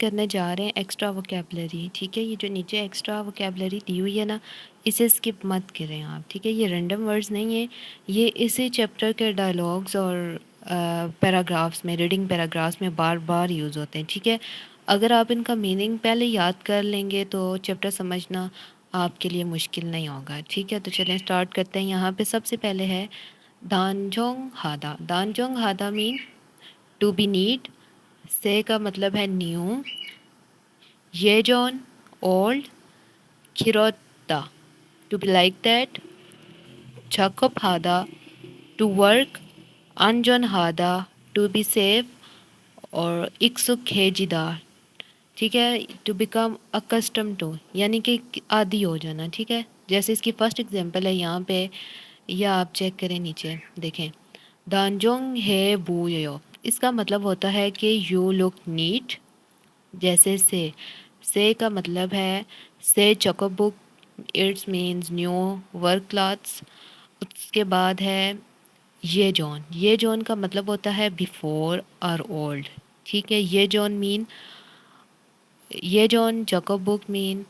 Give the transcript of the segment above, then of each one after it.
करने जा रहे हैं एक्स्ट्रा वोकेबलरी। ठीक है, ये जो नीचे एक्स्ट्रा वोकेबलरी दी हुई है ना, इसे स्किप मत करें आप। ठीक है, ये रैंडम वर्ड्स नहीं है, ये इसी चैप्टर के डायलॉग्स और पैराग्राफ्स में, रीडिंग पैराग्राफ्स में बार बार यूज़ होते हैं। ठीक है, अगर आप इनका मीनिंग पहले याद कर लेंगे तो चैप्टर समझना आपके लिए मुश्किल नहीं होगा। ठीक है, तो चलें स्टार्ट करते हैं। यहाँ पे सबसे पहले है दानजोंग हादा। दानजोंग हादा मीन टू बी नीट। से का मतलब है new. Yejon, old. Kirota, to be like that. Jacob Hada, to work. Anjan Hada, to be safe. और इक्सुक हेजिदा, ठीक है, टू बिकम अकस्टम टू, यानी कि आदी हो जाना। ठीक है, जैसे इसकी फर्स्ट एग्जांपल है यहाँ पे, या आप चेक करें नीचे देखें। दानजोंग है बूयो, इसका मतलब होता है कि यू लुक नीट। जैसे से का मतलब है से चोकोबुक, it's means new work clothes. उसके बाद है ये जॉन का मतलब होता है बिफोर और ओल्ड। ठीक है, ये जॉन चोकोबुक मीन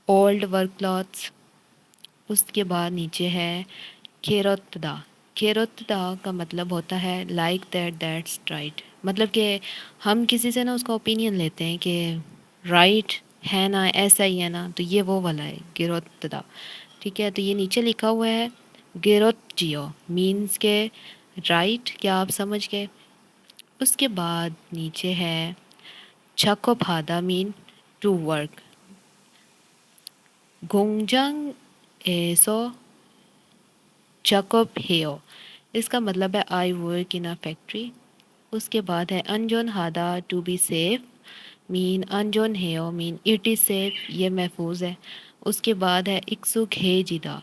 ओल्ड वर्क क्लॉथ्स। उसके बाद नीचे है खेरोतदा। खेरोतदा का मतलब होता है लाइक दैट, दैट्स राइट। मतलब कि हम किसी से ना उसका ओपिनियन लेते हैं कि राइट है ना, ऐसा ही है ना, तो ये वो वाला है गिरोतदा। ठीक है, तो ये नीचे लिखा हुआ है गिरोत जियो मीन्स के राइट, क्या आप समझ गए। उसके बाद नीचे है छको भादा मीन टू वर्क। गोंगजंग एसो जैकब हेयो, इसका मतलब है I work in a factory. उसके बाद है अनजोन हादा टू बी सेफ मीन अनजोन हेयो मीन इट इज़ सेफ, ये महफूज है। उसके बाद है इक्सुक हे जिदा।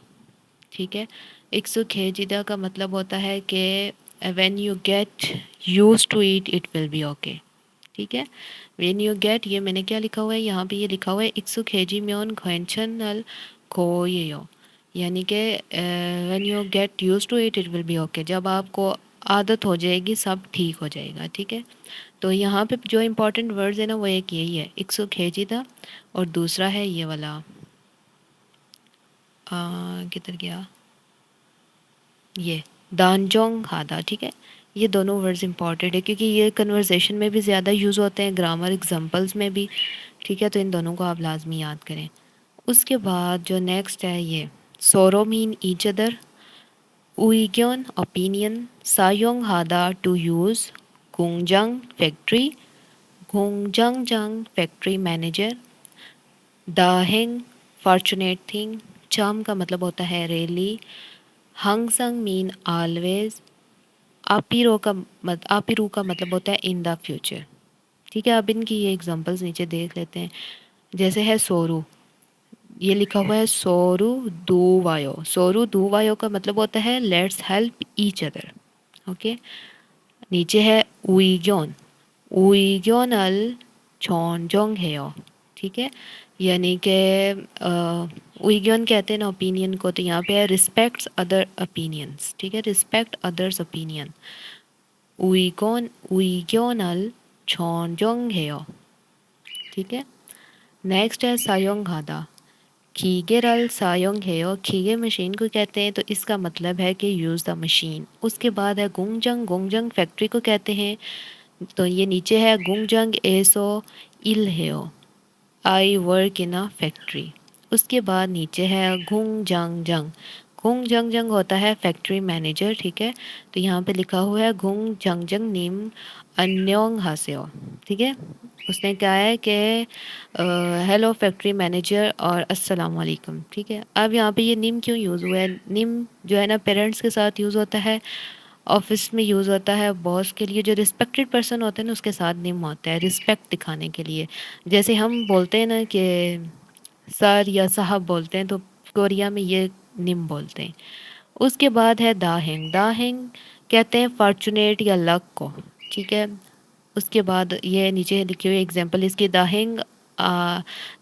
ठीक है, इक्सुक हे जिदा का मतलब होता है कि when you get use to it will be okay. ठीक है, व्हेन यू गेट, ये मैंने क्या लिखा हुआ है यहाँ पे, ये लिखा हुआ है इक्सुक हेजी म्योन घोंचनल खोयो, यानी कि when you get use to it will be okay, जब आपको आदत हो जाएगी सब ठीक हो जाएगा। ठीक है, तो यहाँ पे जो इम्पोर्टेंट वर्ड्स है ना वो एक यही है इक्सुक हेजी था, और दूसरा है ये वाला किधर गया, ये दानजोंग हादा। ठीक है, ये दोनों वर्ड्स इंपॉर्टेंट है क्योंकि ये कन्वर्सेशन में भी ज़्यादा यूज़ होते हैं, ग्रामर एग्जांपल्स में भी। ठीक है, तो इन दोनों को आप लाजमी याद करें। उसके बाद जो नेक्स्ट है ये सोरो मीन ईच अदर। उइग्योन ओपिनियन। सायोंग हादा टू यूज़। गुंगजंग फैक्ट्री। गुंगजंग जंग फैक्ट्री मैनेजर। दाहेंग फॉर्चुनेट थिंग। चम का मतलब होता है रेली। हंग संग मीन ऑलवेज। आपिरू का मतलब होता है इन द फ्यूचर। ठीक है, अब इनकी ये एग्जांपल्स नीचे देख लेते हैं। जैसे है सोरू, ये लिखा हुआ है सोरू दूवायो। सोरू दूवायो का मतलब होता है let's help each other. Okay, नीचे है उइग्योन। उइग्योनल चोंजोंग हेयो। ठीक है, यानी कि उइग्योन कहते हैं ना ओपिनियन को, तो यहाँ पे है रिस्पेक्ट्स अदर ओपिनियंस। ठीक है, रिस्पेक्ट अदर्स ओपिनियन। उइगोन उइग्योनल चोंजोंग हेयो। ठीक है, नेक्स्ट है सायोंग हादा। खीगेरल सायोंग हेयो, खीगे मशीन को कहते हैं, तो इसका मतलब है कि यूज़ द मशीन। उसके बाद है गुंगजंग, गुंगजंग फैक्ट्री को कहते हैं, तो ये नीचे है गुंगजंग एसो इल हेयो, I work in a factory. उसके बाद नीचे है घुंग जंग जंग। घुंग जंग जंग होता है फैक्ट्री मैनेजर। ठीक है, तो यहाँ पे लिखा हुआ है घुंग जंग जंग निम अन्योंग हास्यो। ठीक है, उसने कहा है कि हेलो फैक्ट्री मैनेजर और अस्सलाम वालेकुम। ठीक है, अब यहाँ पे ये निम क्यों यूज़ हुआ है, निम जो है ना पेरेंट्स के साथ यूज़ होता है, ऑफिस में यूज़ होता है, बॉस के लिए जो रिस्पेक्टेड पर्सन होते हैं ना उसके साथ निम होता है रिस्पेक्ट दिखाने के लिए। जैसे हम बोलते हैं ना कि सर या साहब बोलते हैं, तो कोरिया में ये निम बोलते हैं। उसके बाद है दाहेंग। दाहेंग कहते हैं फॉर्चुनेट या लक को। ठीक है, उसके बाद ये नीचे लिखी हुई एग्जांपल इसकी दाहेंग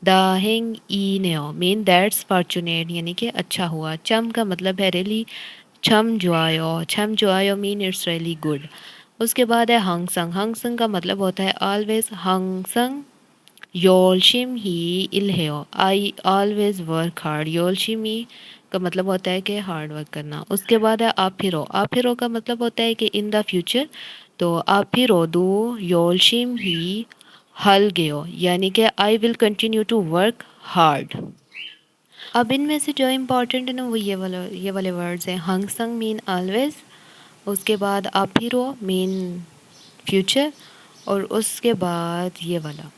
दाहेंग ई नेओ मीन दैट्स फॉर्चुनेट, यानी कि अच्छा हुआ। चम का मतलब है रियली। छम जुआयो, छम जुआयो मीन इट्स रियली गुड। उसके बाद है हंगसंग। हंगसंग का मतलब होता है ऑलवेज। हंगसंग योलशिम ही इल्हेओ, आई ऑलवेज वर्क हार्ड। योलशिम ही का मतलब होता है कि हार्ड वर्क करना। उसके बाद है आफिरो। आफिरो का मतलब होता है कि इन द फ्यूचर। तो आफिरो दो योलशिम ही हल गयो, यानी कि I will continue to work hard. अब इनमें से जो इम्पोर्टेंट है ना वो ये वाले वर्ड्स हैं। हंगसंग मीन ऑलवेज, उसके बाद आफिरो मीन फ्यूचर, और उसके बाद ये वाला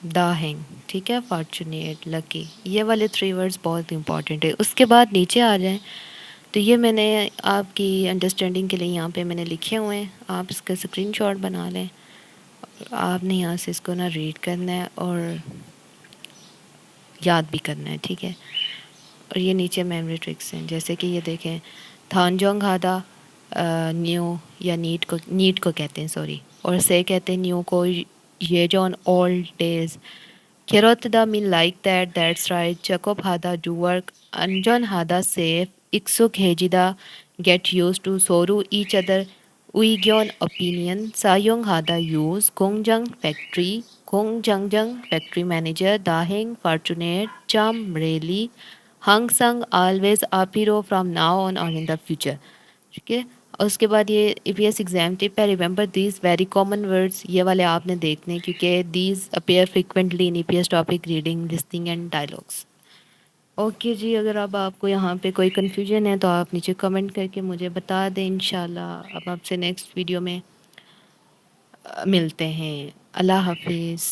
दाहिंग, ठीक है, फॉर्चुनेट, लकी। ये वाले 3 वर्ड्स बहुत इंपॉर्टेंट है। उसके बाद नीचे आ जाएं तो ये मैंने आपकी अंडरस्टैंडिंग के लिए यहाँ पे मैंने लिखे हुए हैं, आप इसका स्क्रीनशॉट बना लें। आपने यहाँ से इसको ना रीड करना है और याद भी करना है, ठीक है। और ये नीचे मेमोरी ट्रिक्स हैं, जैसे कि ये देखें, थानजोंग हादा न्यू या नीट को कहते हैं, सॉरी, और से कहते हैं न्यू को, ये John old days. Kerotada mean like that, that's right. Jacob hada do work. Anjan hada safe. Iksuk hejida get used to soru each other. Uigyon opinion. Sayong hada use. Kongjang factory. Kongjang factory manager. Daheng fortunate. Cham really. Hang sang always apiro from now on in the future. ठीक है। और उसके बाद ये EPS exam tip है, remember these very common words. ये वाले आपने देखने हैं क्योंकि these appear frequently in EPS topic reading, listening and dialogues. Okay जी, अगर अब आपको यहाँ पे कोई कन्फ्यूजन है तो आप नीचे कमेंट करके मुझे बता दें। इंशाल्लाह अब आपसे नेक्स्ट वीडियो में मिलते हैं। अल्लाह हाफिज़।